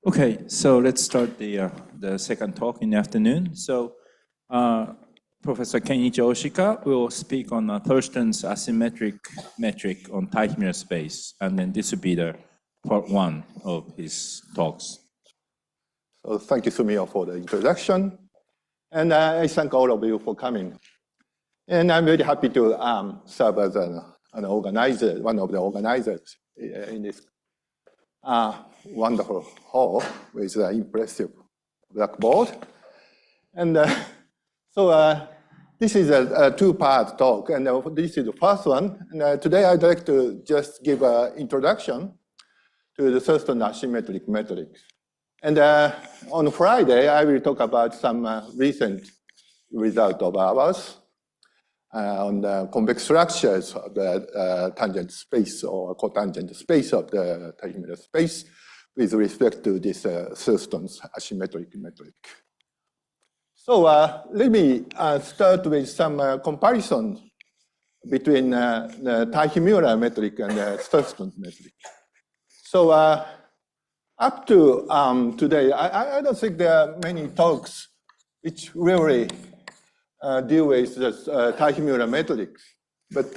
Okay, so let's start the second talk in the afternoon. So Professor Kenichi Ohshika will speak on Thurston's asymmetric metric on Teichmüller space, and then this will be the part one of his talks. So thank you, Sumio, for the introduction. And I thank all of you for coming. And I'm very happy to serve as an organizer, one of the organizers in this wonderful hall with an impressive blackboard. And so this is a two-part talk, and this is the first one. And today I'd like to just give an introduction to the Thurston asymmetric metrics. And on Friday, I will talk about some recent result of ours on the convex structures of the tangent space or cotangent space of the Teichmüller space with respect to this Thurston's asymmetric metric. So let me start with some comparisons between the Teichmüller metric and the Thurston metric. So up to today, I don't think there are many talks which really deal with this Teichmüller metrics. But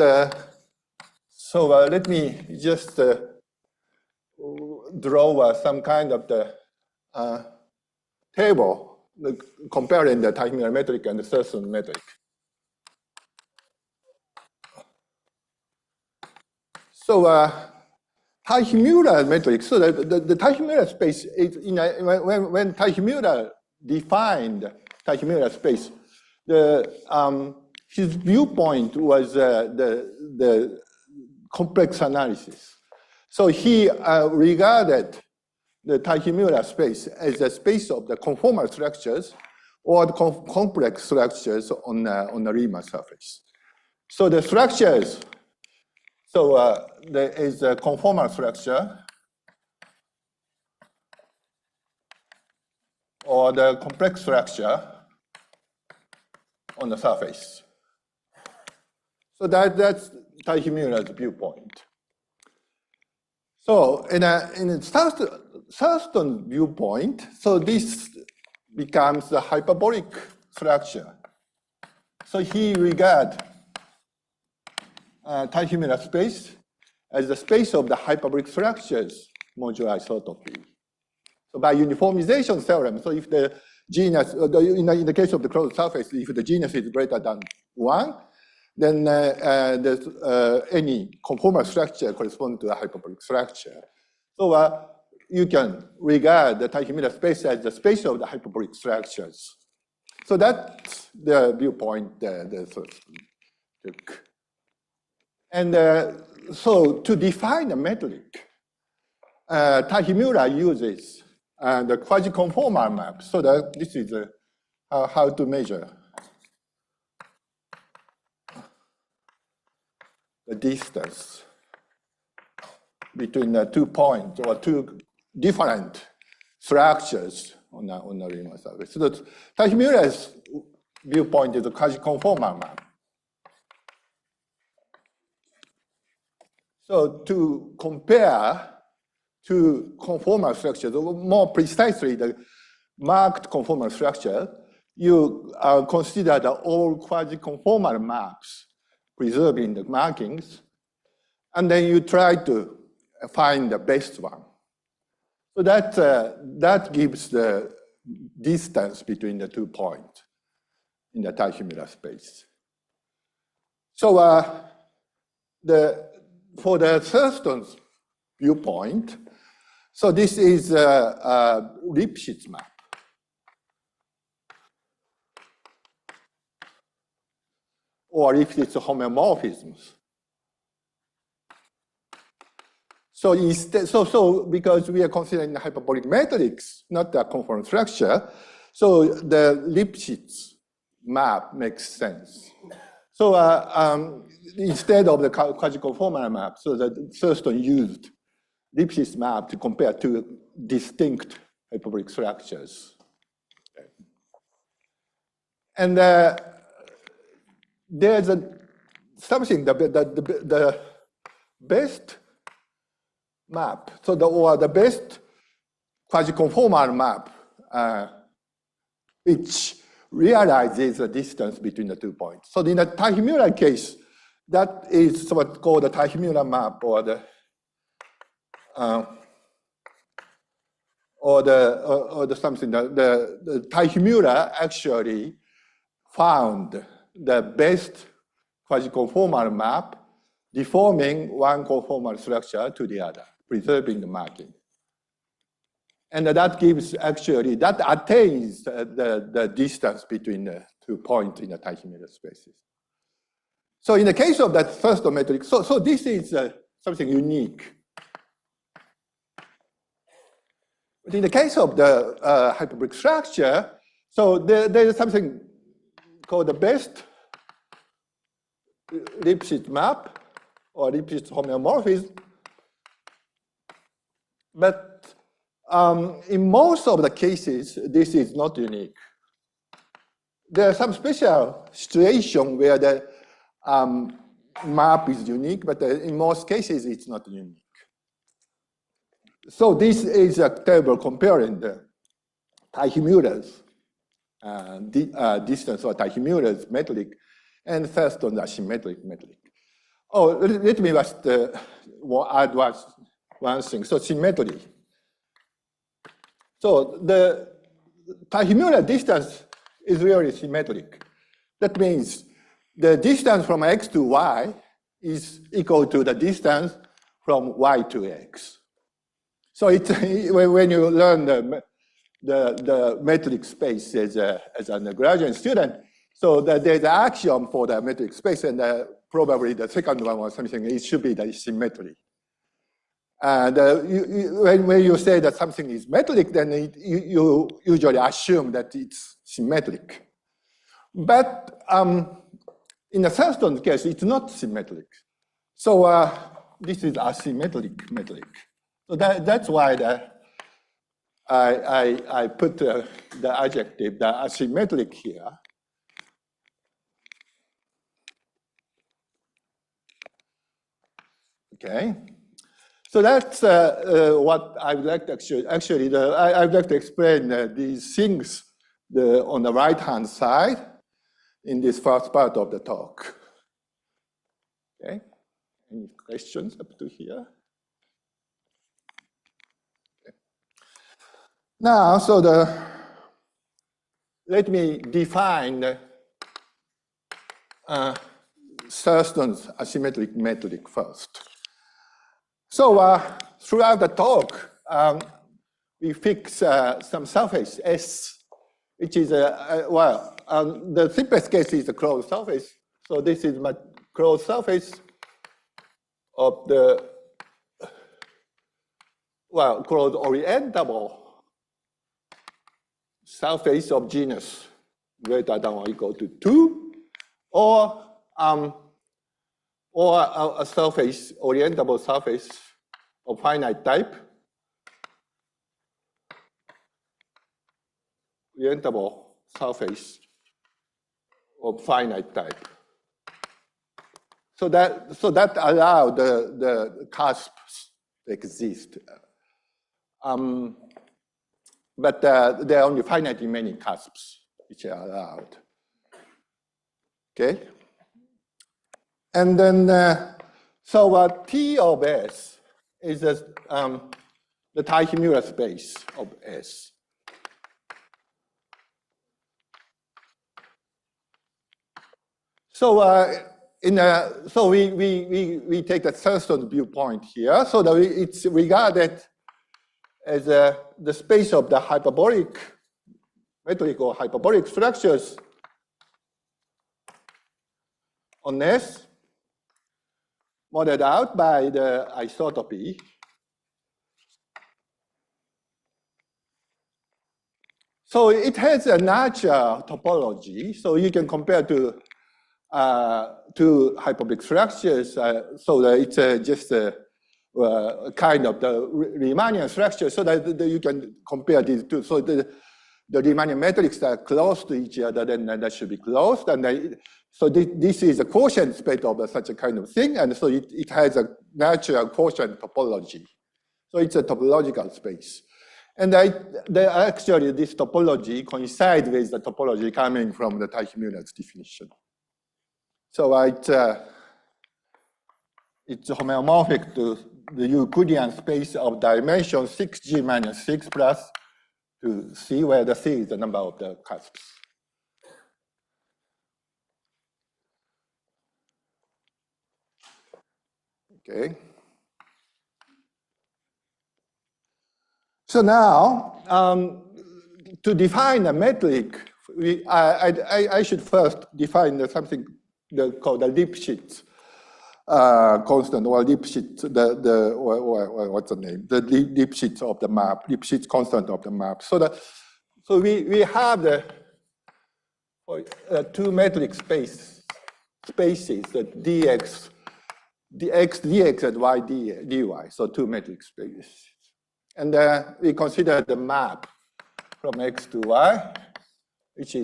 so let me just draw some kind of the table comparing the Teichmüller metric and the Thurston metric. So Teichmüller metric, so the Teichmüller space is when Teichmüller defined Teichmüller space, his viewpoint was the complex analysis. So he regarded the Teichmüller space as a space of the conformal structures or the complex structures on the Riemann surface. So the structures, so there is a conformal structure or the complex structure on the surface. So that's Teichmüller's viewpoint. So in Thurston's viewpoint, so this becomes the hyperbolic structure. So he regards Teichmüller space as the space of the hyperbolic structures modular isotropy. So by uniformization theorem, so if the genus, in the case of the closed surface, if the genus is greater than 1, then any conformal structure corresponds to a hyperbolic structure. So you can regard the Teichmüller space as the space of the hyperbolic structures. So that's the viewpoint the Thurston took. And so to define a metric, Teichmüller uses the quasiconformal map. So that this is how to measure the distance between the 2 points or two different structures on the Riemann surface. So that Teichmüller's viewpoint is a quasiconformal map. So to compare two conformal structures, or more precisely the marked conformal structure, you consider the all quasi-conformal maps preserving the markings, and then you try to find the best one. So that gives the distance between the 2 points in the Teichmüller space. So for the Thurston's viewpoint, so this is a Lipschitz map. Or if it's homomorphisms. So instead, so because we are considering the hyperbolic matrix, not the conformal structure, so the Lipschitz map makes sense. So instead of the quasi-conformal map, so that Thurston used Lipschitz map to compare two distinct hyperbolic structures. And there's something, the best map, so the best quasiconformal map, which realizes the distance between the 2 points. So in the Teichmüller case, that is what's called the Teichmüller map, or the something. The Teichmüller actually found the best quasiconformal map, deforming one conformal structure to the other, preserving the marking. And that gives actually, that attains the distance between the 2 points in the Teichmüller spaces. So in the case of that first metric, so this is something unique. But in the case of the hyperbolic structure, so there is something called the best Lipschitz map, or Lipschitz homeomorphism. But in most of the cases, this is not unique. There are some special situations where the map is unique, but in most cases, it's not unique. So this is a table comparing the Teichmüller's distance, or Teichmüller's metric, and Thurston's asymmetric metric. Oh, let me just add one thing. So symmetry. So the Teichmüller distance is really symmetric. That means the distance from x to y is equal to the distance from y to x. So it's, when you learn the metric space as an undergraduate student, so there's an axiom for the metric space, and probably the second one was something, it should be the symmetry. And when you say that something is metric, then you usually assume that it's symmetric. But in the Thurston case, it's not symmetric. So this is asymmetric metric. So that's why I put the adjective, the asymmetric here. Okay. So that's what I would like to actually I would like to explain these things on the right-hand side in this first part of the talk. Okay. Any questions up to here? Okay. Now, so let me define Thurston's asymmetric metric first. So throughout the talk, we fix some surface S, which is the simplest case is a closed surface. So this is my closed surface of the closed orientable surface of genus greater than or equal to 2, or a surface, orientable surface of finite type, orientable surface of finite type. So that allows the cusps to exist. But there are only finitely many cusps which are allowed. Okay? And then, T of S is the Teichmüller space of S. So, we take the Thurston viewpoint here. So that it's regarded as the space of the hyperbolic metric or hyperbolic structures on S, modeled out by the isotopy. So it has a natural topology. So you can compare to hyperbolic structures. So that it's just a kind of the Riemannian structure, so that you can compare these two. So the Riemannian metrics are close to each other, then that should be closed. And so this is a quotient space of such a kind of thing, and so it has a natural quotient topology. So it's a topological space. And actually, this topology coincides with the topology coming from the Teichmüller's definition. So it's homomorphic to the Euclidean space of dimension 6G minus 6 plus to C, where the C is the number of the cusps. Okay. So now, to define a metric, I should first define something called the Lipschitz constant, or Lipschitz, what's the name? The Lipschitz of the map, Lipschitz constant of the map. So we have the two metric spaces, the dx, and y dy, so two metric spaces. And we consider the map from x to y, which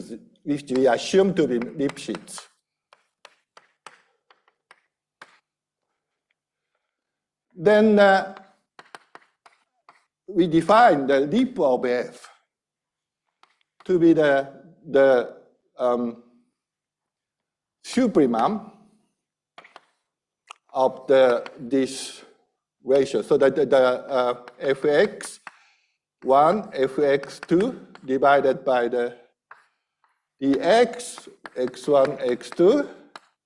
we assume to be Lipschitz. Then we define the lip of f to be the supremum of this ratio, so that the fx1, fx2 divided by the dx, x1, x2,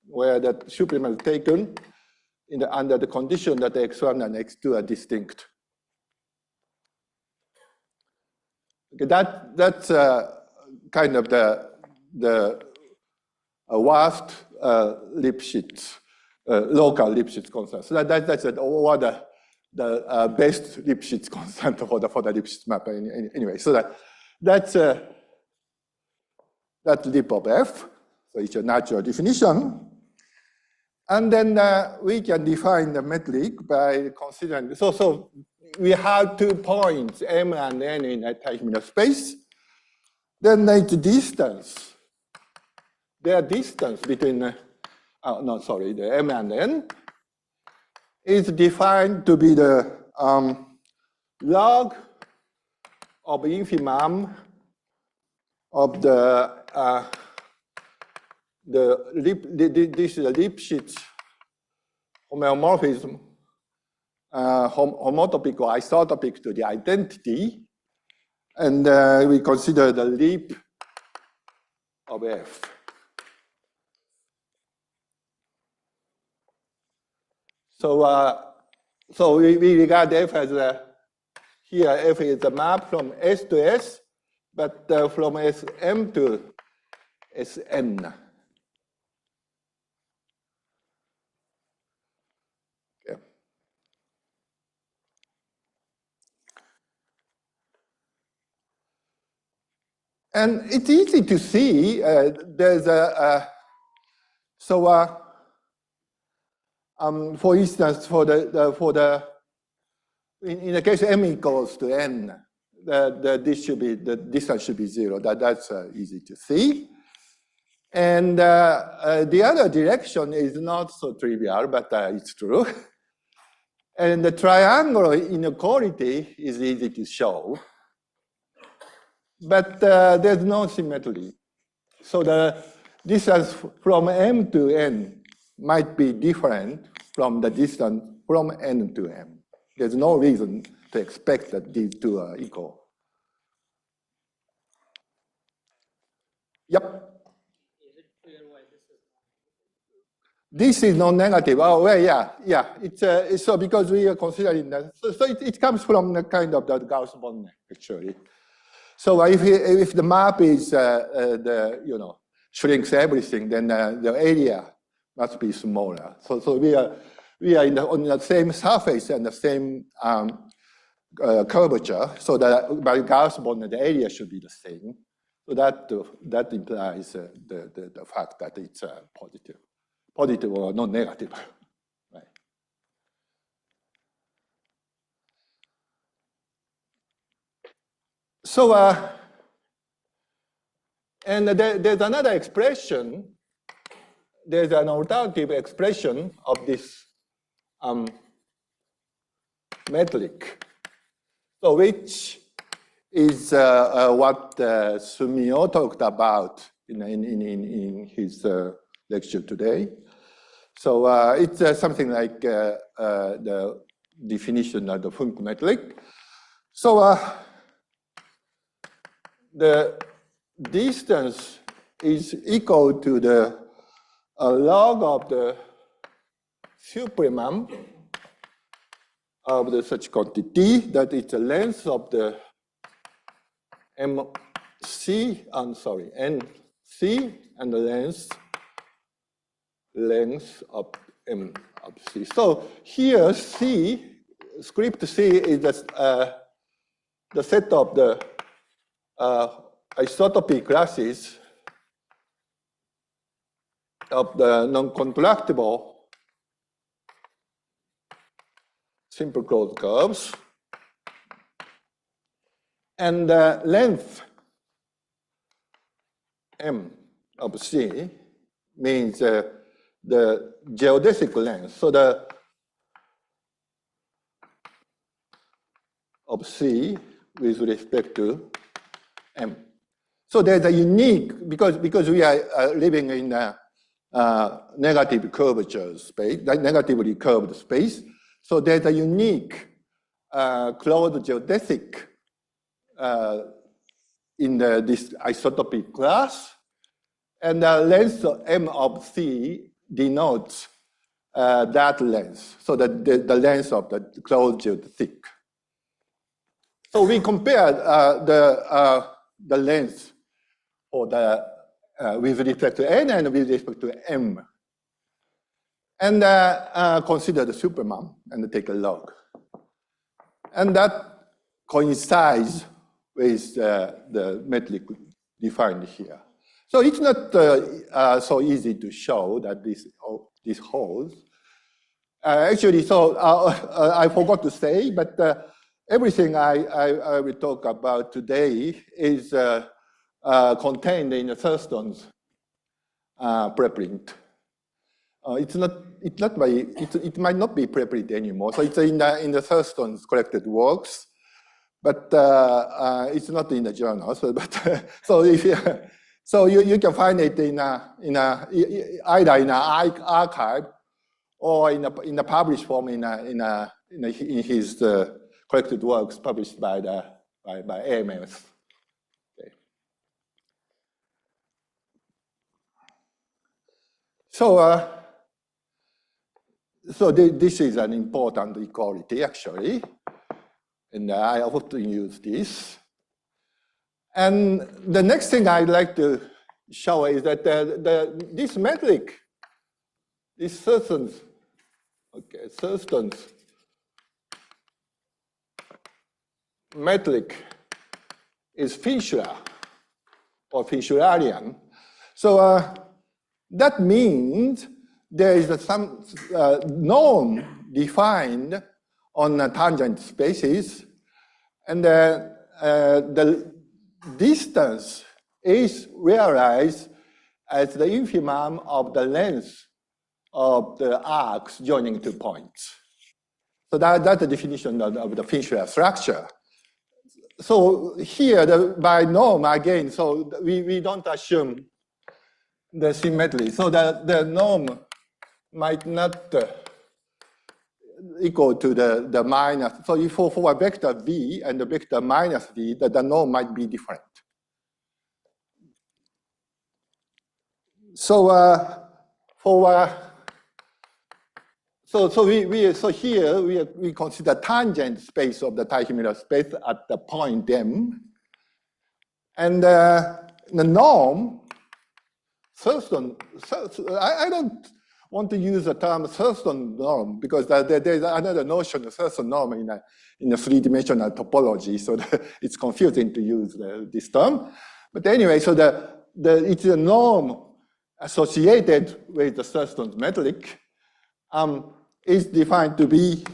where the supremum is taken under the condition that x1 and x2 are distinct. Okay, that's kind of the worst Lipschitz, local Lipschitz constant. So that's or the best Lipschitz constant for the Lipschitz map. Anyway, so that's lip of f. So it's a natural definition. And then we can define the metric by considering, so we have 2 points, M and N in a Teichmüller space. Then its distance, their distance between, the M and N is defined to be the log of infimum of this is a Lipschitz homomorphism, homotopic or isotopic to the identity, and we consider the lip of f. So we regard f as here f is a map from S to S, but from Sm to Sn. And it's easy to see there's for instance, in the case m equals to n, the distance should be 0. That's easy to see. And the other direction is not so trivial, but it's true. And the triangular inequality is easy to show. But there's no symmetry. So the distance from M to N might be different from the distance from N to M. There's no reason to expect that these two are equal. Yep. Is it clear why this is non-negative? Oh, well, yeah. It's so because we are considering that. So it comes from the kind of the Gauss-Bonnet, actually. So if the map is shrinks everything, then the area must be smaller. So we are on the same surface and the same curvature. So that by Gauss-Bonnet, the area should be the same. So that implies the fact that it's positive or not negative. Right. So, and there's another expression. There's an alternative expression of this metric. So which is what Sumio talked about in his lecture today. So it's something like the definition of the Funk metric. So the distance is equal to the log of the supremum of the such quantity, that is the length of the NC and the length of M of C. So here C, script C is the set of the isotopy classes of the non-contractible simple closed curves, and the length M of C means the geodesic length. So the of C with respect to M. So there's a unique, because we are living in a negative curvature space, like negatively curved space. So there's a unique closed geodesic in this isotopy class, and the length of M of C denotes that length, so that the length of the closed geodesic. So we compared the length for the with respect to N and with respect to M, and consider the supremum and take a log, and that coincides with the metric defined here. So it's not so easy to show that this holds. Actually, so I forgot to say, but everything I will talk about today is contained in Thurston's preprint. It might not be preprint anymore. So it's in the Thurston's collected works, but it's not in the journal. So, so if you can find it either in an archive or in a published form in his collected works published by AMS. Okay. So this is an important equality actually, and I often use this. And the next thing I'd like to show is that this metric, this Thurston's metric is Fischer or Fischerian. So that means there is some norm defined on tangent spaces, and the distance is realized as the infimum of the length of the arcs joining two points. So that's the definition of the Fischer structure. So here, by norm, again, so we don't assume the symmetry. So the norm might not equal to the minus. So if for a vector v and the vector minus v, the norm might be different. So so here we consider tangent space of the Teichmüller space at the point M, and the norm Thurston. I don't want to use the term Thurston norm because there's another notion of Thurston norm in a three-dimensional topology, so it's confusing to use this term. But anyway, so it's a norm associated with the Thurston's metric. Is defined to be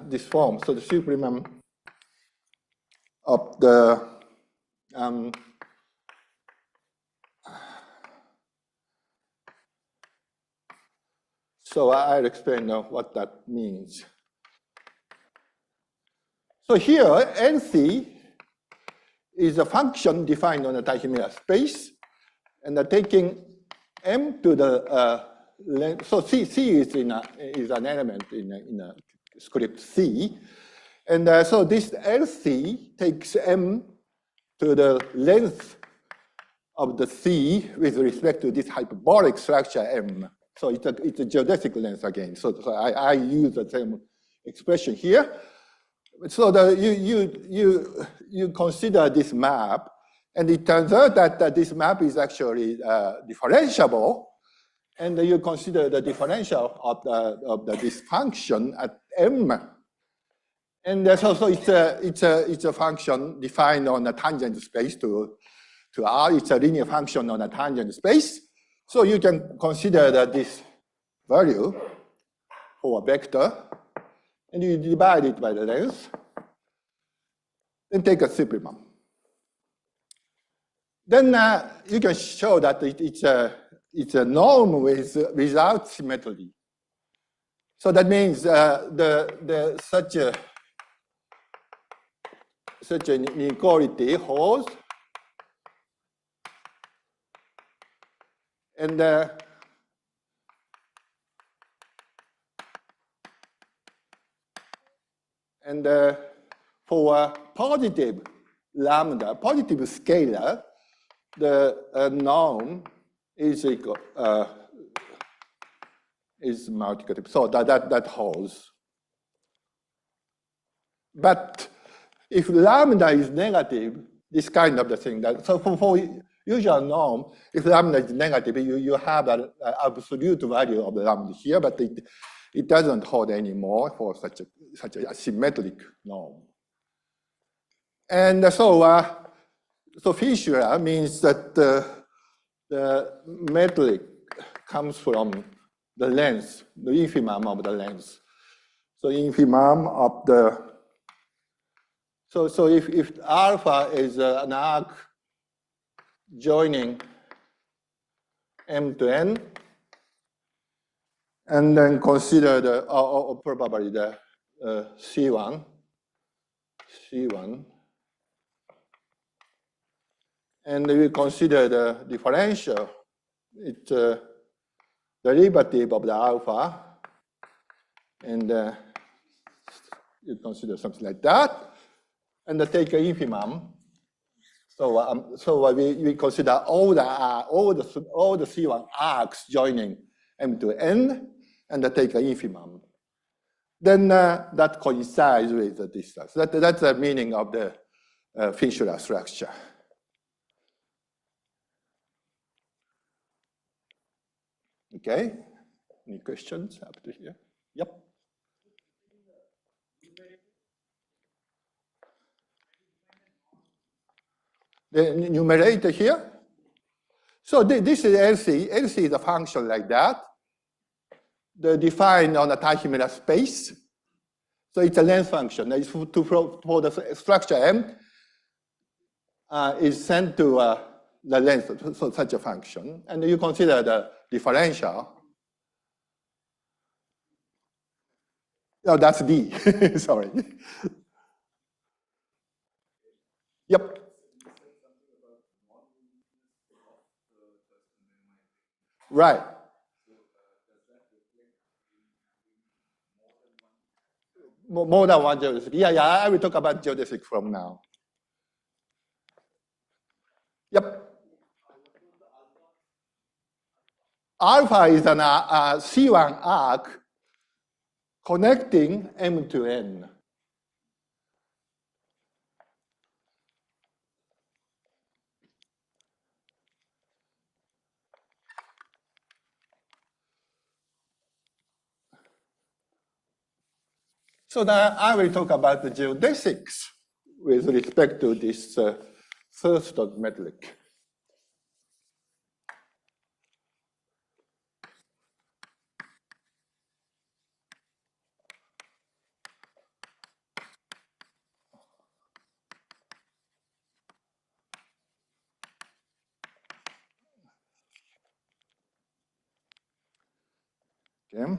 this form. So the supremum of the so I'll explain now what that means. So here, NC is a function defined on the Teichmüller space, and taking M to the length. So C is an element in a script C, and so this LC takes M to the length of the C with respect to this hyperbolic structure M. So it's a geodesic length again. So I use the same expression here. So you consider this map, and it turns out that this map is actually differentiable, and you consider the differential of this function at M. And so it's a function defined on a tangent space to R. It's a linear function on a tangent space. So you can consider that this value for a vector, and you divide it by the length, then take a supremum. Then you can show that it's a norm without symmetry. So that means such an inequality holds, and for a positive lambda, positive scalar, the norm is equal is multiplicative. So that holds. But if lambda is negative, this kind of the thing that so for usual norm, if lambda is negative, you have an absolute value of the lambda here, but it doesn't hold anymore for such a symmetric norm. And so Fisher means that the metric comes from the length, the infimum of the length. So infimum of the so if alpha is an arc joining M to N, and then consider the or probably the C1, and we consider the differential. It's derivative of the alpha, and you consider something like that, and take an infimum. So we consider all the C1 arcs joining M to N, and take an infimum. Then that coincides with the distance. That's the meaning of the Fisher structure. Okay, any questions up to here? Yep. The numerator here. So this is LC. LC is a function like that. They're defined on a Teichmüller space. So it's a length function. It's for the structure M is sent to the length, so such a function. And you consider the differential. Oh, that's D. Sorry. Yep. Right. More than one geodesic. Yeah, I will talk about geodesic from now. Yep. Alpha is an C1 arc connecting M to N. So now I will talk about the geodesics with respect to this Thurston metric. Okay.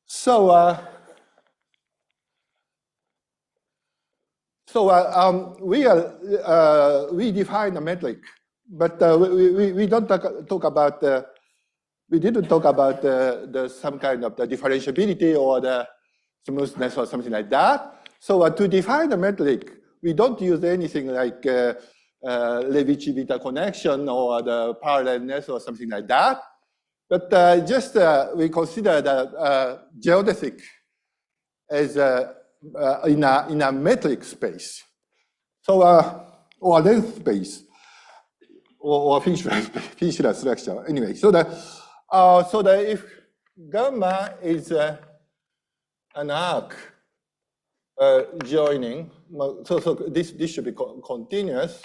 So So we define a metric, but we don't talk about we didn't talk about some kind of the differentiability or the smoothness or something like that. So to define a metric, we don't use anything like Levi-Civita connection or the parallelness or something like that. But just we consider the geodesic as in a metric space. So or length space or Fischler structure. Anyway, so that if gamma is an arc joining, so this should be continuous.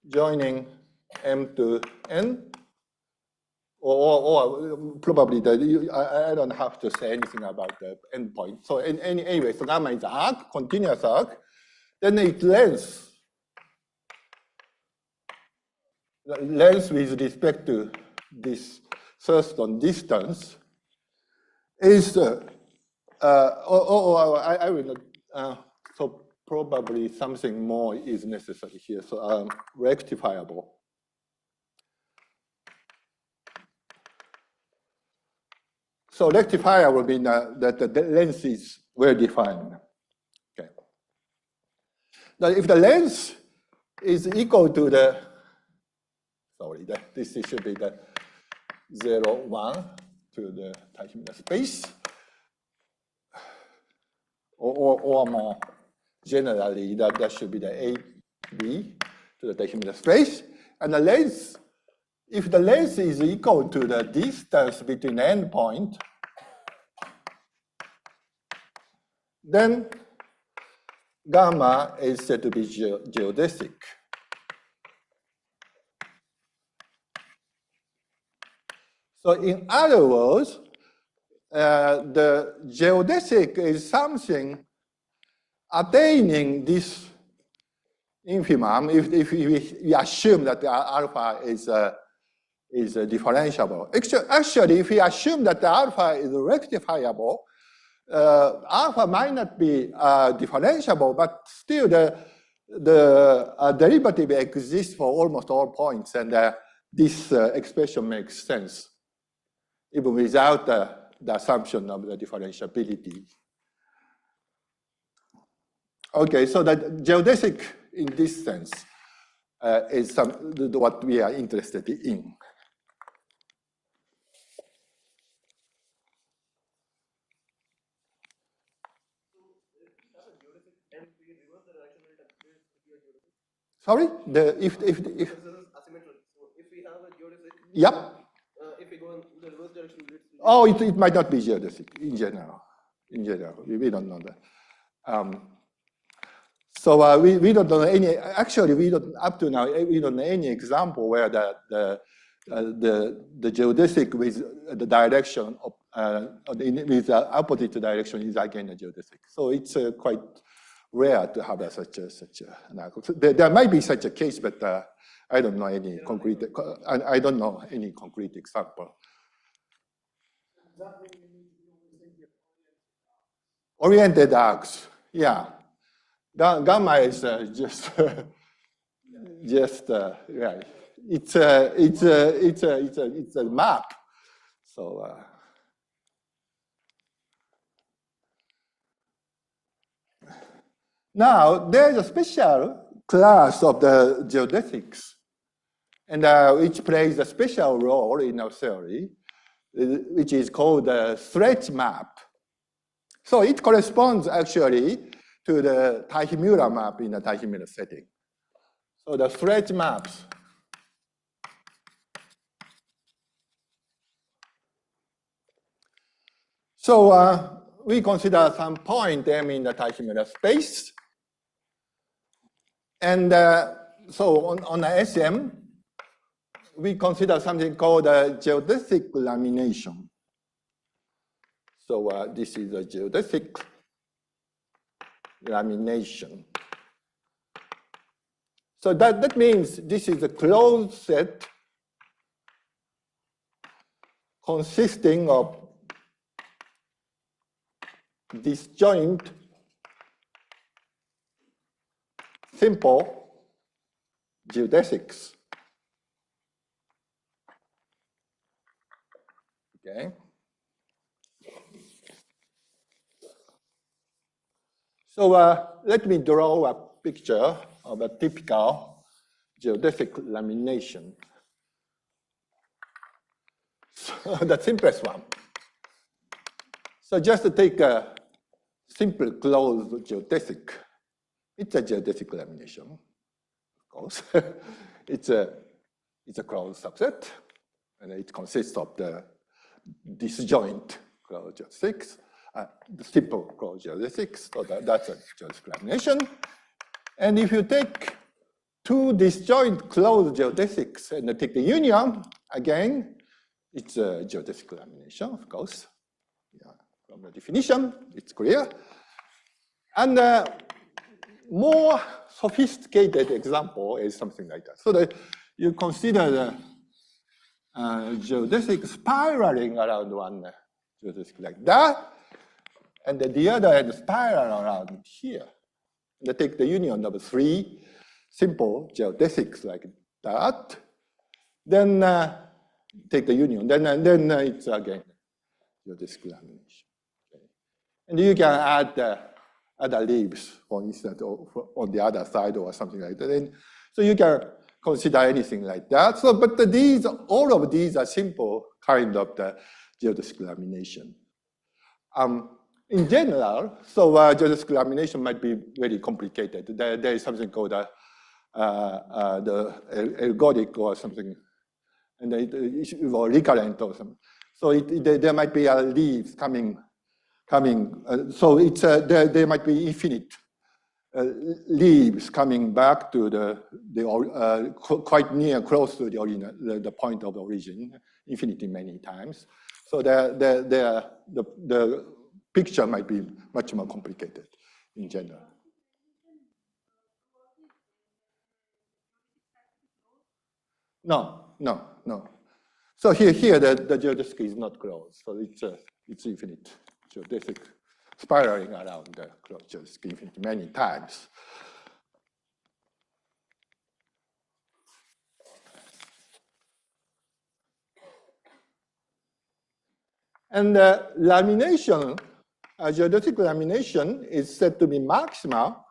Joining M to N, or probably I don't have to say anything about the endpoint. So anyway, so gamma is arc, continuous arc. Then its length with respect to this Thurston distance is I will not. So probably something more is necessary here. So rectifiable. So rectifiable means that the length is well defined. Okay. Now, if the length is equal to the, sorry, this should be the 0, 1 to the Teichmüller space, or more generally, that should be the A, B to the Teichmüller space. And the length, if the length is equal to the distance between the endpoint, then gamma is said to be geodesic. So in other words, the geodesic is something attaining this infimum if we assume that alpha is differentiable. Actually, if we assume that the alpha is rectifiable, alpha might not be differentiable, but still the derivative exists for almost all points, and this expression makes sense, even without the assumption of the differentiability. Okay, so the geodesic in this sense is what we are interested in. Sorry? If this is asymmetric. So if we have a geodesic, yep. If we go in the reverse direction, oh, it might not be geodesic in general. In general, we don't know that. So we don't know any. Actually, we don't up to now. We don't know any example where the geodesic with the direction of with the opposite direction is again a geodesic. So it's quite rare to have such an arc. There might be such a case, but I don't know any concrete. I don't know any concrete example. Oriented arcs, yeah. Gamma is just right. It's a map. So. Now, there's a special class of the geodesics, and which plays a special role in our theory, which is called the stretch map. So it corresponds actually to the Teichmüller map in the Teichmüller setting. So the stretch maps so we consider some point M in the Teichmüller space. And so on the SM, we consider something called a geodesic lamination. So this is a geodesic lamination. So that means this is a closed set consisting of disjoint simple geodesics. Okay. So let me draw a picture of a typical geodesic lamination. So the simplest one. So just to take a simple closed geodesic. It's a geodesic lamination, of course. it's a closed subset, and it consists of the disjoint closed geodesics, the simple closed geodesics. So that's a geodesic lamination. And if you take two disjoint closed geodesics and take the union, again, it's a geodesic lamination, of course. Yeah, from the definition, it's clear. And more sophisticated example is something like that. So that you consider the geodesic spiraling around one geodesic like that, and the other end spiral around here. And take the union of three simple geodesics like that. Then take the union. Then it's again geodesic lamination. Okay. And you can add other leaves, for instance, on the other side or something like that. And so you can consider anything like that. So, but all of these are simple kind of the geodesic lamination. In general, so geodesic lamination might be very complicated. There is something called the ergodic or something, and or recurrent or something. So there might be leaves coming. So it's there might be infinite leaves coming back to the quite near, close to the point of origin, infinity many times. So the picture might be much more complicated in general. No. So here the geodesic is not closed, so it's infinite geodesic spiraling around the closed geodesic infinity many times. And lamination, geodesic lamination is said to be maximal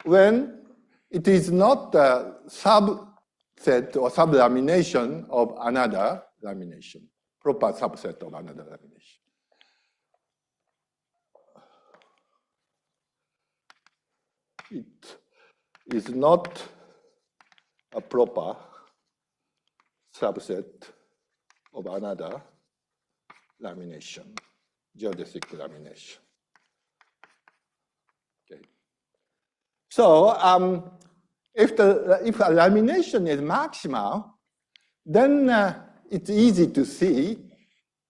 when it is not a subset or sublamination of another lamination, proper subset of another lamination. It is not a proper subset of another lamination, geodesic lamination. Okay. So if a lamination is maximal, then it's easy to see.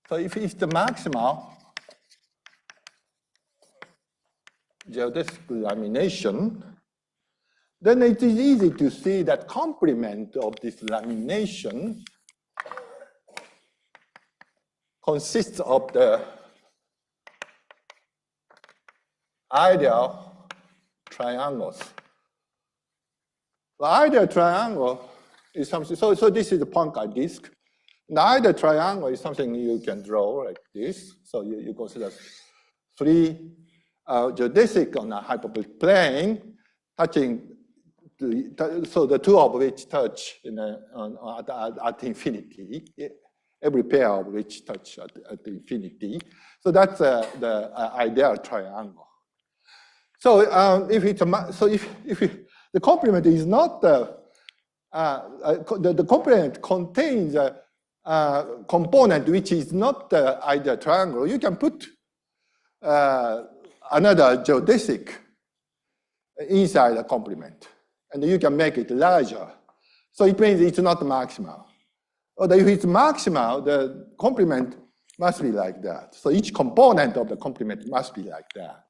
So if it's the maximal geodesic lamination, then it is easy to see that complement of this lamination consists of the ideal triangles. The ideal triangle is something, so this is the Poincare disk. The ideal triangle is something you can draw like this. So you consider three geodesic on a hyperbolic plane touching, so the two of which touch at infinity, every pair of which touch at infinity. So that's the ideal triangle. So if the complement is not the complement contains a component which is not the ideal triangle, you can put another geodesic inside the complement, and you can make it larger. So it means it's not maximal. Or if it's maximal, the complement must be like that. So each component of the complement must be like that.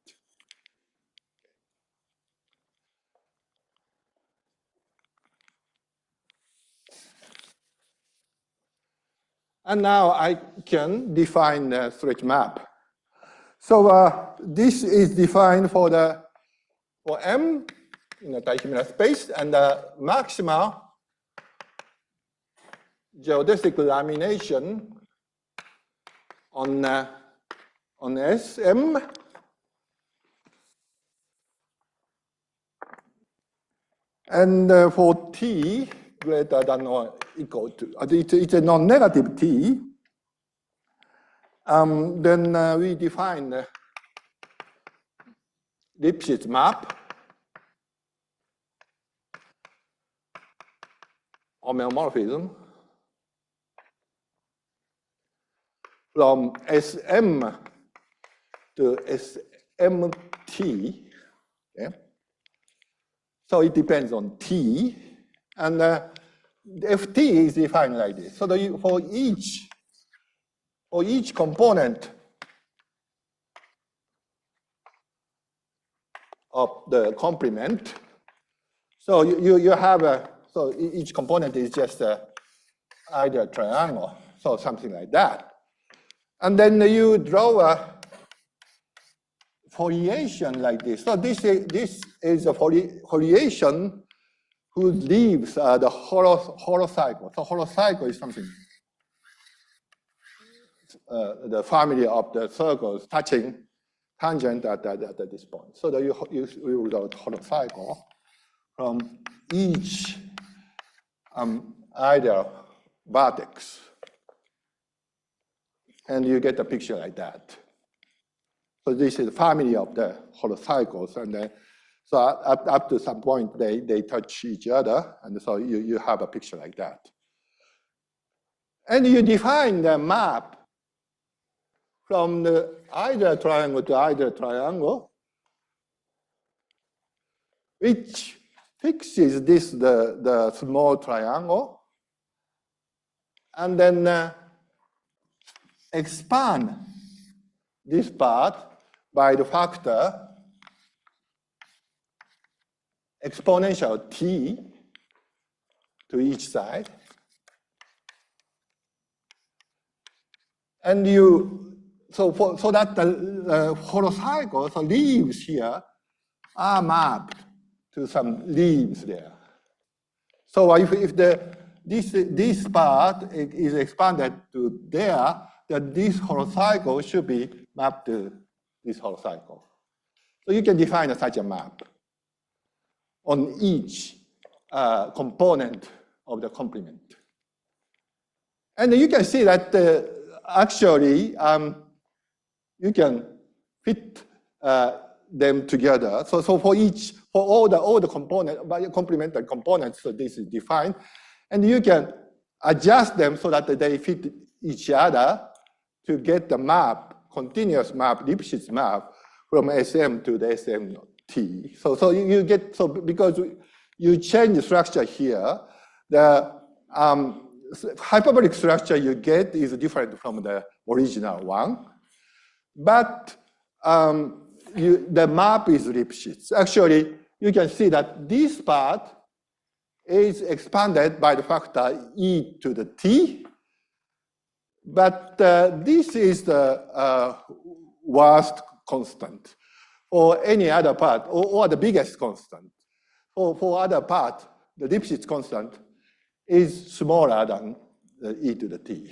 And now I can define the stretch map. So this is defined for M in the Teichmüller space, and the maxima geodesic lamination on SM and for T greater than or equal to, it's a non-negative T, then we define the Lipschitz map homeomorphism from SM to SMT. Okay? So it depends on T, and FT is defined like this. So for each component of the complement, so you have so each component is just either a triangle, so something like that. And then you draw a foliation like this. So this is a foliation whose leaves are the holocycle. So holocycle is something, the family of the circles touching tangent at this point. So that you draw the holocycle from each either vertex. And you get a picture like that. So this is the family of the holocycles, and so up to some point they touch each other, and so you have a picture like that. And you define the map from the either triangle to either triangle, which fixes this the small triangle, and then expand this part by the factor exponential t to each side. And so that the holocycles, so leaves here, are mapped to some leaves there. So if this part is expanded to there, then this holocycle should be mapped to this holocycle. So you can define such a map on each component of the complement. And you can see that actually you can fit them together. So for all the complementary components, so this is defined, and you can adjust them so that they fit each other to get the map, continuous map, Lipschitz map from SM to the SMT. So you get, so because you change the structure here, the hyperbolic structure you get is different from the original one, but the map is Lipschitz. Actually, you can see that this part is expanded by the factor e to the t, but this is the worst constant. For any other part, or the biggest constant. For other part, the Lipschitz constant is smaller than the e to the t.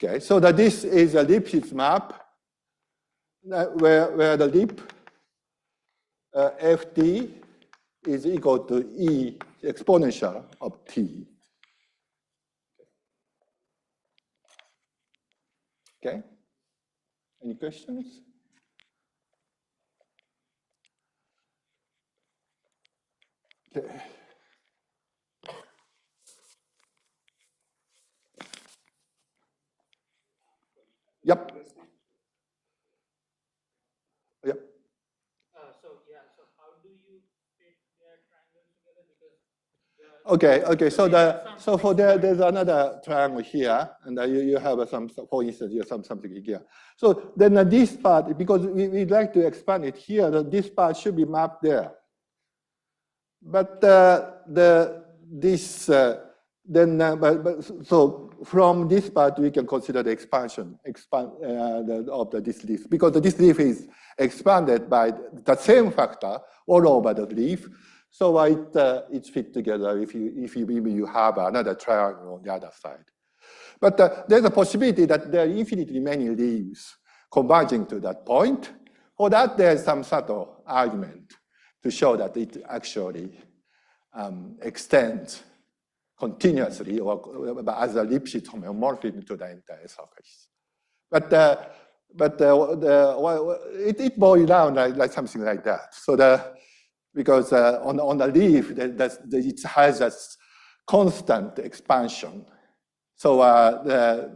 Okay, so that this is a Lipschitz map where the lip ft is equal to e exponential of t. Okay, any questions? Okay. Yep. Yep. So how do you fit their triangles together? Okay. So for there's another triangle here, and you have some, for instance, you have something here. So then this part, because we'd like to expand it here, this part should be mapped there. But this then, so from this part, we can consider the expansion of this leaf, because this leaf is expanded by the same factor all over the leaf. So it's fit together if you have another triangle on the other side. But there's a possibility that there are infinitely many leaves converging to that point. For that, there's some subtle argument to show that it actually extends continuously or as a Lipschitz homeomorphism to the entire surface. But it boils down like something like that. So because on the leaf, it has a constant expansion. So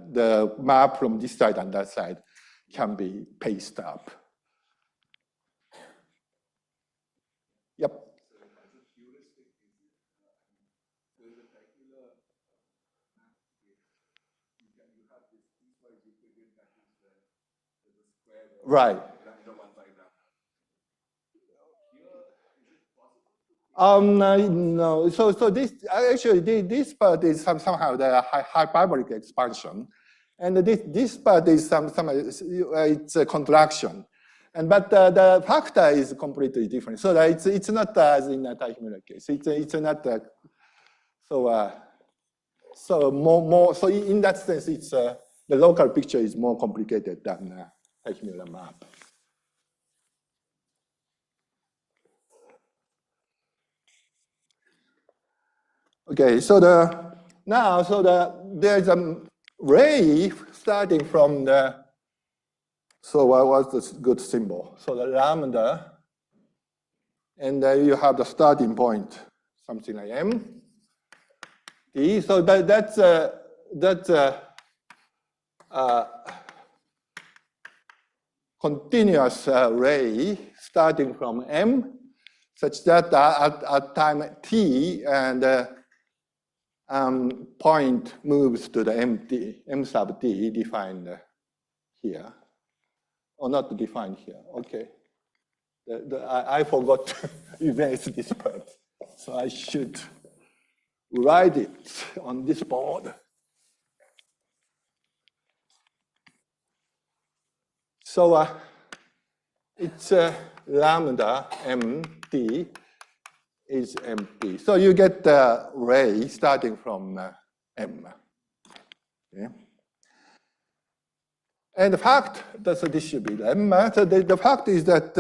the map from this side and that side can be pasted up. Yep. Right. No. So this actually this part is somehow the hyperbolic expansion, and this part is it's a contraction, but the factor is completely different. So it's not as in the Teichmüller case. It's not so more. So in that sense, it's the local picture is more complicated than Teichmüller map. Okay, so there's a ray starting from the, so what was this good symbol? So the lambda, and you have the starting point, something like m. D. So that's continuous ray starting from m, such that at time t and point moves to the m sub t defined here, or not defined here. Okay, I forgot to erase this part, so I should write it on this board. So it's lambda mt is mt. So you get the ray starting from m. Okay. And the fact that this should be m. So the fact is that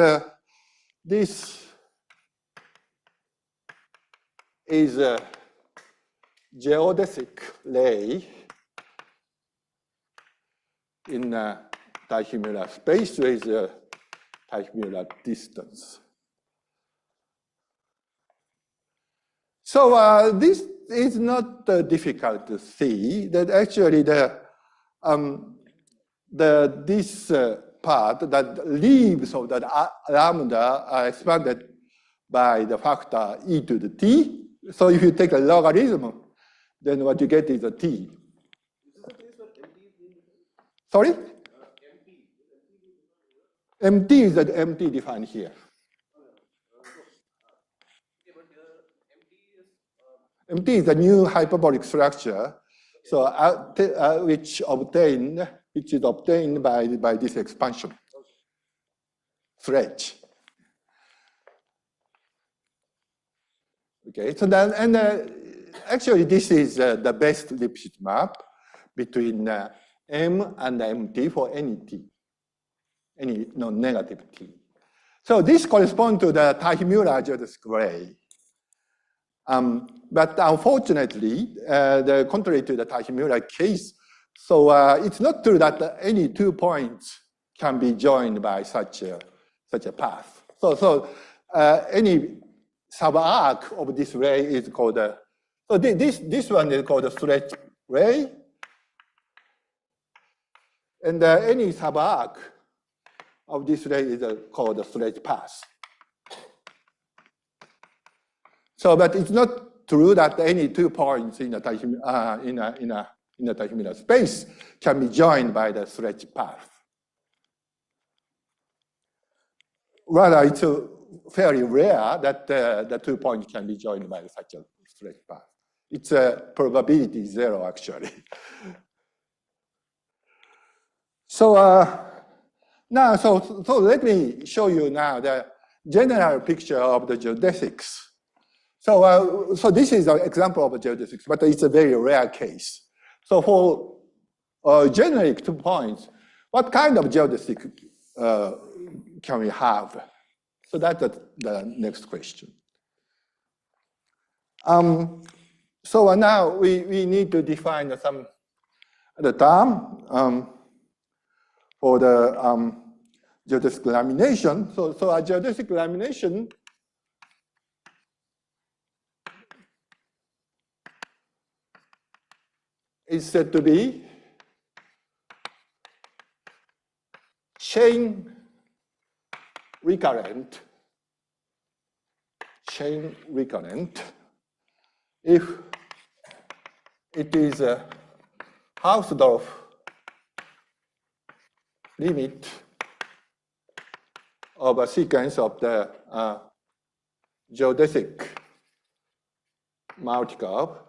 this is a geodesic ray in Teichmüller space with Teichmüller distance. So this is not difficult to see that actually this part, that leaves of that lambda are expanded by the factor e to the t. So if you take a logarithm, then what you get is a t. Sorry? MT is that MT defined here. MT is a new hyperbolic structure, so which is obtained by this expansion stretch. Okay, so then actually this is the best Lipschitz map between M and MT for any t, any non-negative t. So this corresponds to the Teichmüller geodesic ray. But unfortunately, contrary to the Teichmüller case, so it's not true that any 2 points can be joined by such a path. So any subarc of this ray is called so this one is called a stretch ray, and any subarc of this ray is called a stretch path. So, but it's not true that any 2 points in the Teichmüller space can be joined by the stretch path. Rather, it's fairly rare that the 2 points can be joined by such a stretch path. It's a probability 0, actually. So now, so let me show you now the general picture of the geodesics. So, so this is an example of a geodesics, but it's a very rare case. So for generic 2 points, what kind of geodesic can we have? So that's the next question. So now we need to define some the term for the geodesic lamination. So a geodesic lamination is said to be chain recurrent if it is a Hausdorff limit of a sequence of the geodesic multicurve.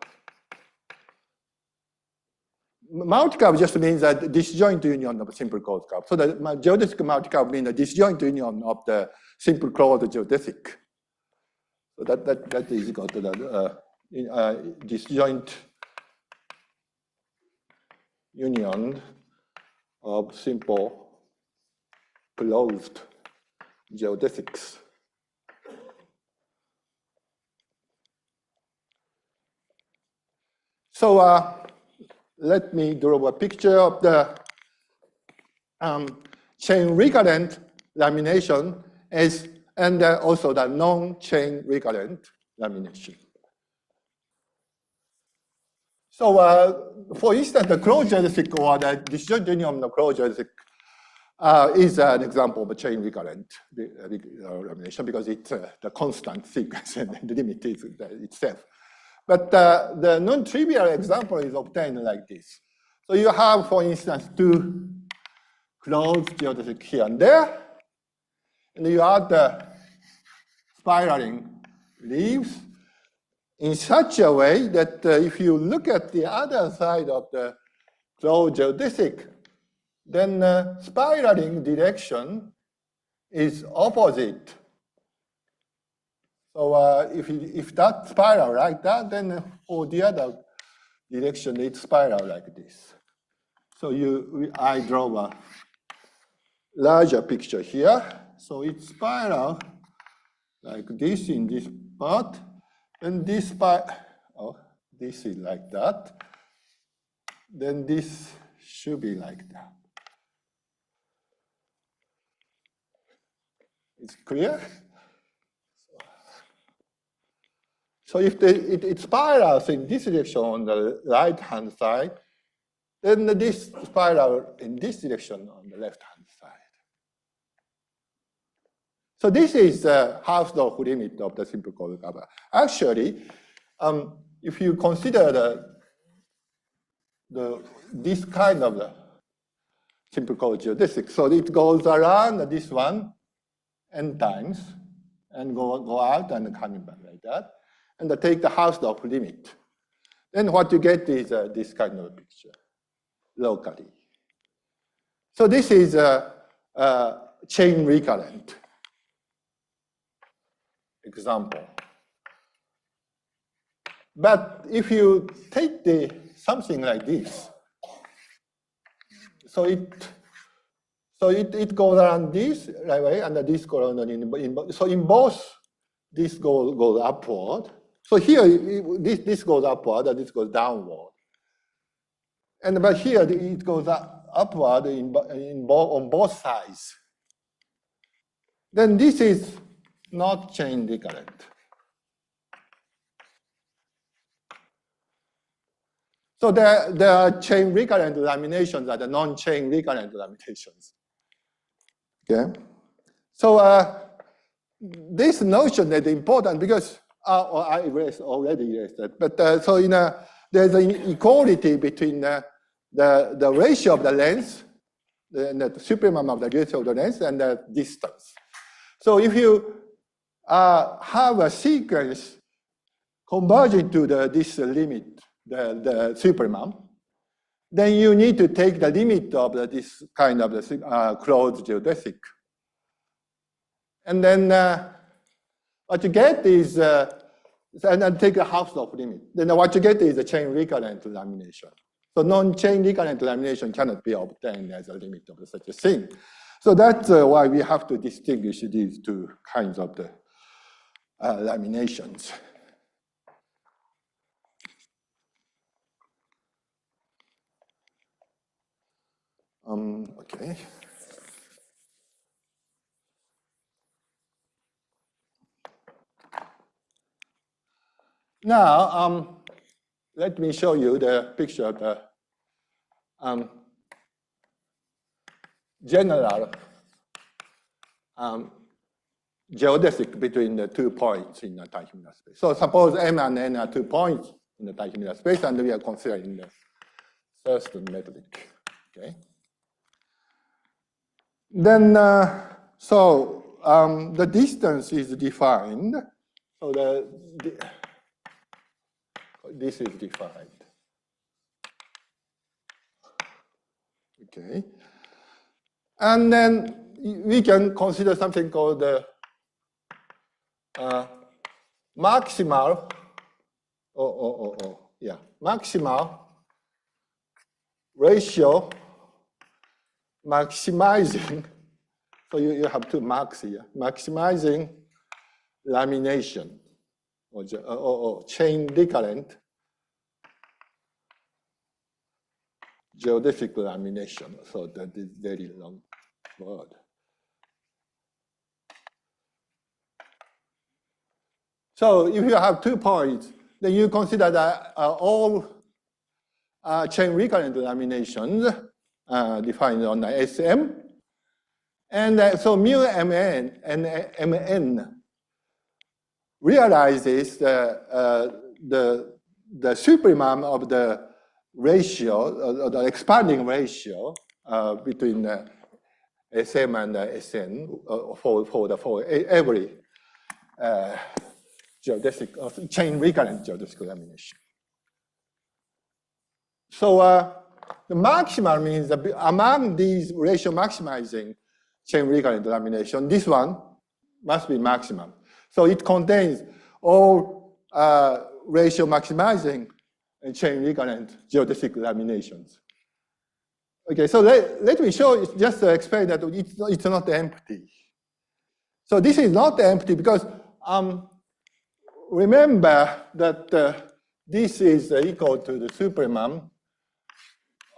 Multicurve just means a disjoint union of a simple closed curve. So the geodesic multicurve means a disjoint union of the simple closed geodesic. So that is equal to the disjoint union of simple closed geodesics. So let me draw a picture of the chain recurrent lamination and also the non-chain recurrent lamination. So for instance, the closed geodesic or the disjoint union of closed geodesic is an example of a chain recurrent lamination because it's the constant sequence and the limit is itself. But the non-trivial example is obtained like this. So you have, for instance, 2 closed geodesic here and there, and you add the spiraling leaves in such a way that if you look at the other side of the closed geodesic, then spiraling direction is opposite. So if that spiral like that, then for the other direction, it's spiral like this. So I draw a larger picture here. So it's spiral like this in this part, and this this is like that. Then this should be like that. It's clear? So if it spirals in this direction on the right-hand side, then this spiral in this direction on the left-hand side. So this is the Hausdorff limit of the simple closed curve. Actually, if you consider this kind of the simple closed geodesic, so it goes around this one n times and go out and coming back like that, and take the Hausdorff limit. Then what you get is this kind of picture locally. So this is a chain recurrent example. But if you take something like this, so it goes around this right way, and this goes on so in both this goes upward. So here this goes upward and this goes downward. But here it goes upward on both sides. Then this is not chain recurrent. So there are chain recurrent laminations and the non-chain recurrent laminations. Okay. So this notion is important because I already erased that. But so there's an equality between the ratio of the length, the supremum of the ratio of the length, and the distance. So if you have a sequence converging to this limit, the supermum, then you need to take the limit of this kind of closed geodesic. And then what you get is, and take a Hausdorff limit. Then what you get is a chain recurrent lamination. So non-chain recurrent lamination cannot be obtained as a limit of such a thing. So that's why we have to distinguish these two kinds of the laminations. Okay. Now, let me show you the picture of the general geodesic between the 2 points in the Teichmüller space. So suppose M and N are 2 points in the Teichmüller space, and we are considering the Thurston metric. Okay. Then, the distance is defined. So this is defined. Okay. And then we can consider something called the maximal, maximal ratio maximizing, so you have two max here, maximizing lamination or chain recurrent geodesic lamination. So that is very long word. So if you have 2 points, then you consider that all chain recurrent laminations defined on the SM. And so mu Mn and Mn realizes the supremum of the ratio, the expanding ratio between the SM and the SN for every geodesic chain recurrent geodesic lamination. So the maximal means that among these ratio maximizing chain recurrent lamination, this one must be maximum. So it contains all ratio maximizing and chain recurrent geodesic laminations. Okay, so let me show, just to explain that it's not empty. So this is not empty because remember that this is equal to the supremum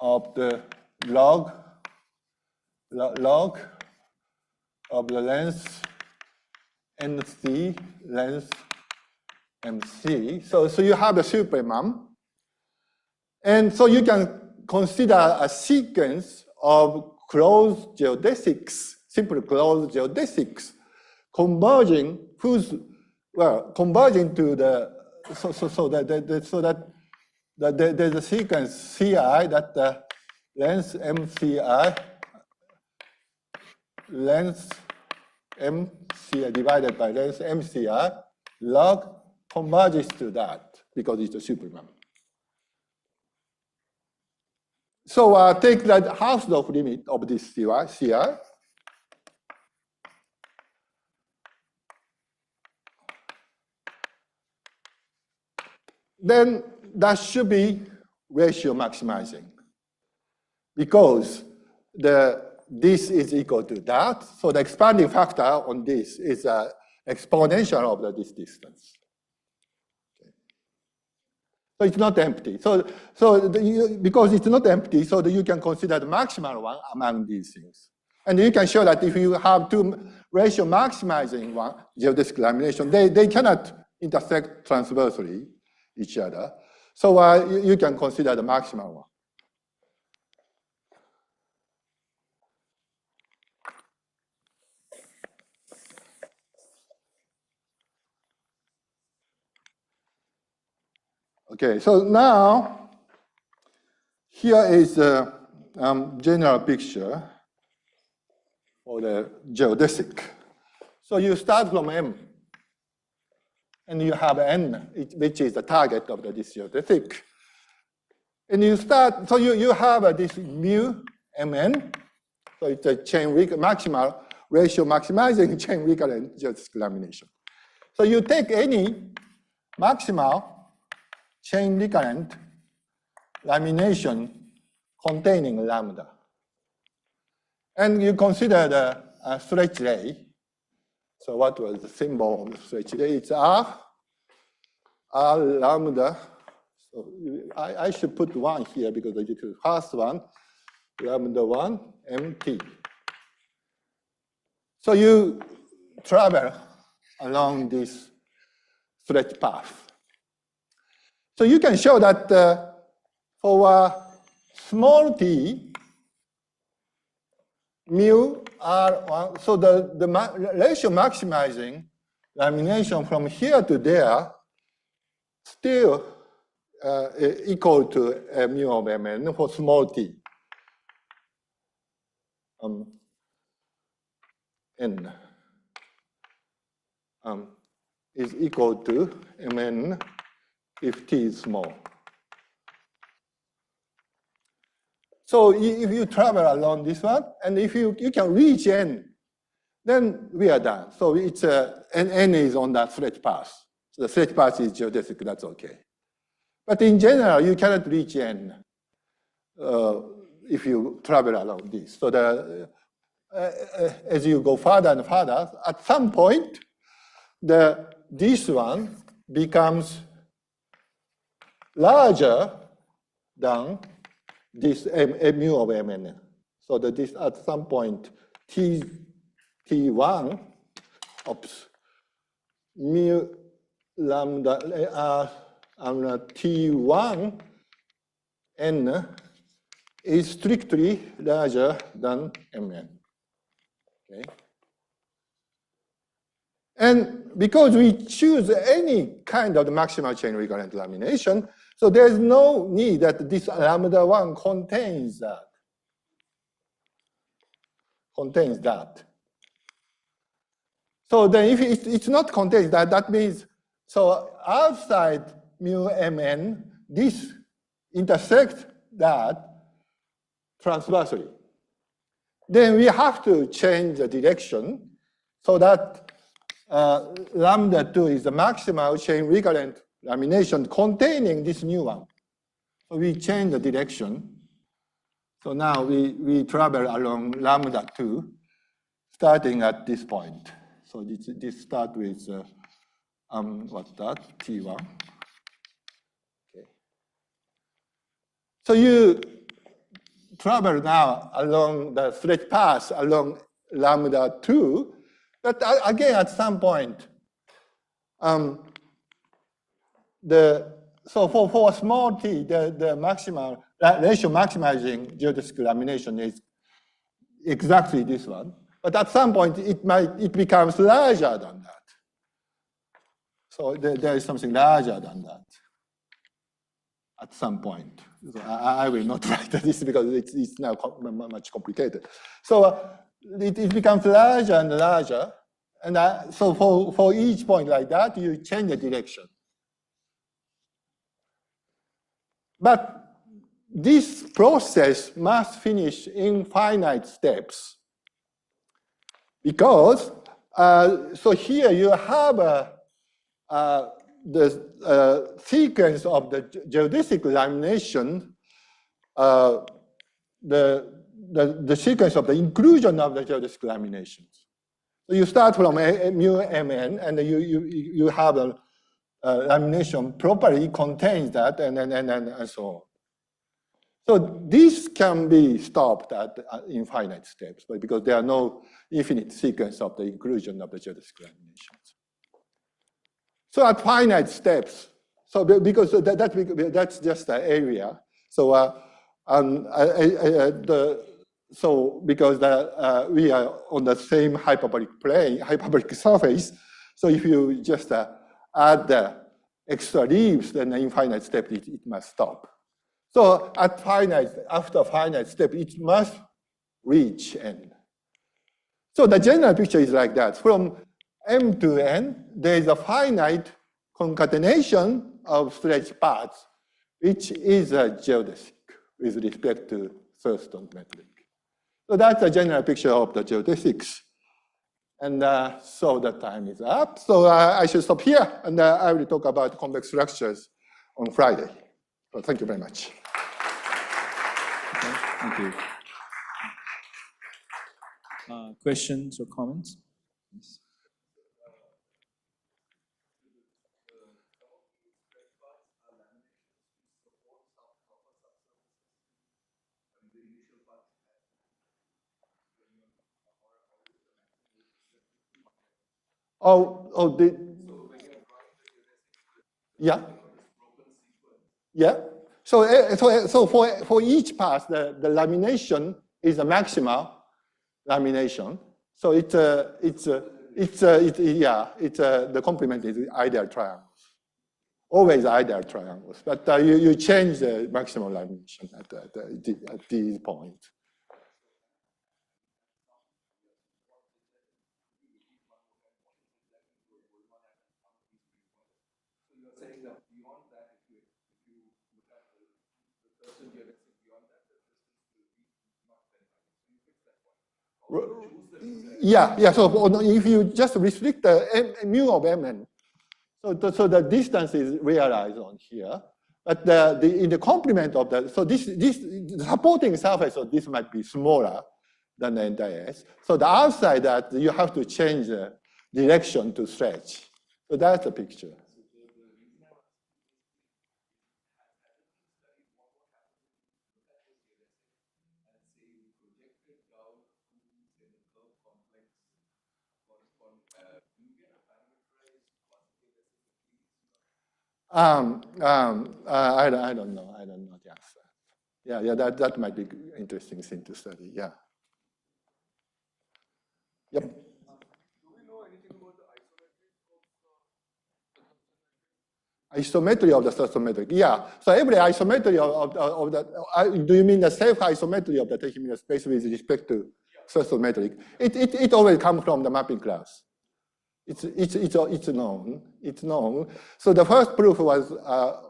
of the log of the length NC, length MC. So you have the supremum. And so you can consider a sequence of closed geodesics, simple closed geodesics, converging converging to the so that there's a sequence Ci that the length MCI, length MCI divided by length MCI log converges to that because it's a supremum. So take that Hausdorff limit of this CI. Then that should be ratio maximizing because this is equal to that. So the expanding factor on this is exponential of this distance. Okay. So it's not empty. Because it's not empty, so that you can consider the maximal one among these things. And you can show that if you have two ratio maximizing one geodesic lamination, they cannot intersect transversely each other. So you can consider the maximal one. Okay, so now here is a general picture for the geodesic. So you start from M, and you have n, which is the target of this geodesic. And you start, so you have this mu mn, so it's a chain maximal ratio maximizing chain recurrent geodesic lamination. So you take any maximal chain recurrent lamination containing lambda. And you consider the stretch ray. So what was the symbol of the stretch ray? It's R lambda. So I should put 1 here because I did the first one, lambda 1 mt. So you travel along this stretch path. So you can show that for small t, mu R1, so the ratio maximizing lamination from here to there still equal to mu of mn for small t. N is equal to mn if t is small. So if you travel along this one, and if you can reach n, then we are done. So it's n is on that stretch path. So the stretch path is geodesic, that's okay. But in general, you cannot reach n if you travel along this. So as you go further and further, at some point, this one becomes larger than this mu of mn. So that this at some point t1 mu lambda t1 n is strictly larger than mn. Okay. And because we choose any kind of the maximal chain recurrent lamination, so there's no need that this lambda 1 contains that. So then if it's not contains that, that means, so outside mu mn, this intersects that transversely. Then we have to change the direction so that lambda 2 is the maximal chain recurrent lamination containing this new one. So we change the direction. So now we travel along lambda 2, starting at this point. So this start with, what's that, T1. Okay. So you travel now along the stretch path along lambda 2, but again at some point, so for small t, the maximal ratio maximizing geodesic lamination is exactly this one. But at some point, it becomes larger than that. So there is something larger than that at some point. So I will not write this because it's now much complicated. So it becomes larger and larger. And so for each point like that, you change the direction. But this process must finish in finite steps. Because, so here you have the sequence of the geodesic lamination, the sequence of the inclusion of the geodesic laminations. So you start from mu mn, and you have a lamination properly contains that, and so on. So this can be stopped at infinite steps, but because there are no infinite sequence of the inclusion of the geodesic laminations. So at finite steps, so because that's just the area. So so because we are on the same hyperbolic plane, hyperbolic surface, so if you just add the extra leaves, then the infinite step it must stop. So at after finite step, it must reach n. So the general picture is like that. From m to n, there is a finite concatenation of stretch parts, which is a geodesic with respect to Thurston metric. So that's a general picture of the geodesics. And so the time is up. So I should stop here, and I will talk about convex structures on Friday. So thank you very much. Okay, thank you. Questions or comments? Yes. Yeah. Yeah. So for each pass, the lamination is a maximal lamination. So the complement is ideal triangles. Always ideal triangles, but you change the maximal lamination at this point. Yeah. So if you just restrict the mu of mn, so the distance is realized on here. But in the complement of that, so this supporting surface of this might be smaller than the entire S. So the outside that you have to change the direction to stretch. So that's the picture. I don't know the answer. Yeah, that might be interesting thing to study. Yeah. Yep. Do we know anything about the isometry of the Thurston metric? Yeah. So every isometry of the do you mean the self-isometry of the Teichmüller space with respect to Thurston metric? It always comes from the mapping class. It's known. It's known. So the first proof was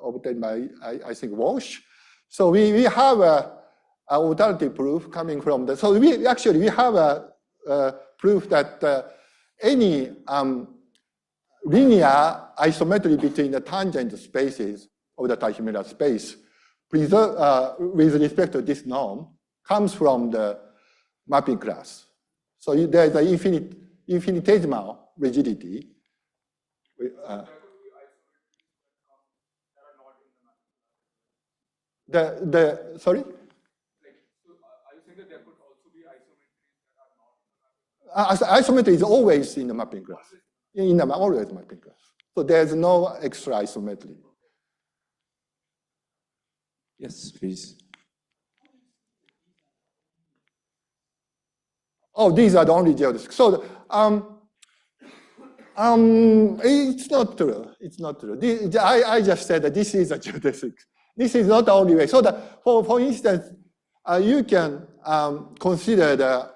obtained by I think Walsh. So we have a alternative proof coming from the. So we have a proof that any linear isometry between the tangent spaces of the Teichmüller space with respect to this norm comes from the mapping class. So there's an infinitesimal rigidity. Sorry? Are you saying that there could also be isometries that are not in the mapping class? Isometry is always in the mapping class. Always mapping class. So there's no extra isometry. Yes, please. Oh, these are the only geodesics. So it's not true. It's not true. I just said that this is a geodesic. This is not the only way. So for instance, you can consider the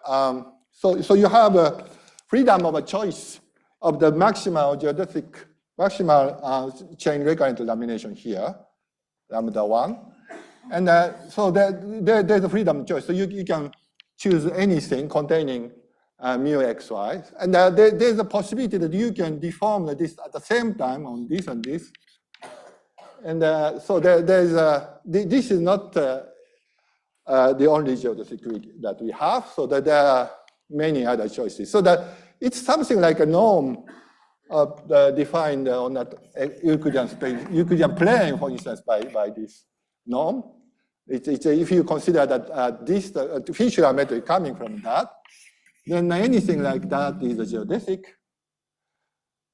so you have a freedom of a choice of the maximal geodesic maximal chain recurrent lamination here, lambda 1, and so there's a freedom of choice. So you can choose anything containing mu xy, and there's a possibility that you can deform this at the same time on this and this, and so this is not the only geodesic that we have. So that there are many other choices. So that it's something like a norm defined on that Euclidean space, Euclidean plane, for instance, by this norm. If you consider that this fissural metric coming from that, then anything like that is a geodesic.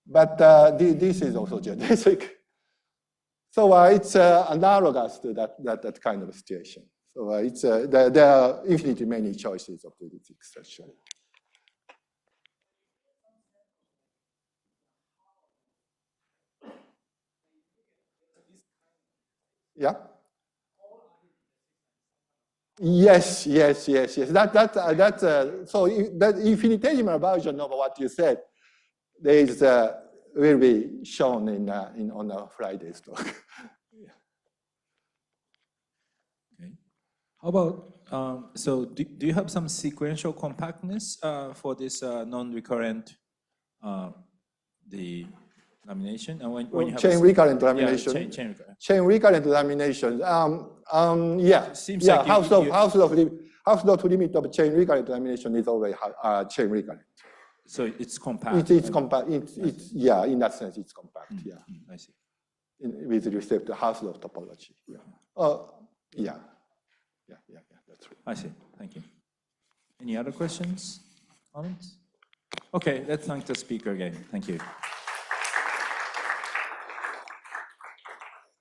But this is also geodesic. So it's analogous to that kind of situation. So there are infinitely many choices of geodesic structure. Yeah. Yes. So that infinitesimal version of what you said, there is will be shown on a Friday's talk. Okay. How about, so do you have some sequential compactness for this non-recurrent, the lamination? And when you have chain recurrent lamination. Yeah, chain recurrent. Chain recurrent lamination. Yeah. Seems yeah. like House dot limit of chain recurrent lamination is always chain recurrent. So it's compact. It's compact. It's yeah. In that sense, it's compact. Yeah. I see. With respect to house dot topology. Yeah. Yeah. Yeah. That's true. I see. Thank you. Any other questions? Comments? Okay. Let's thank the speaker again. Thank you.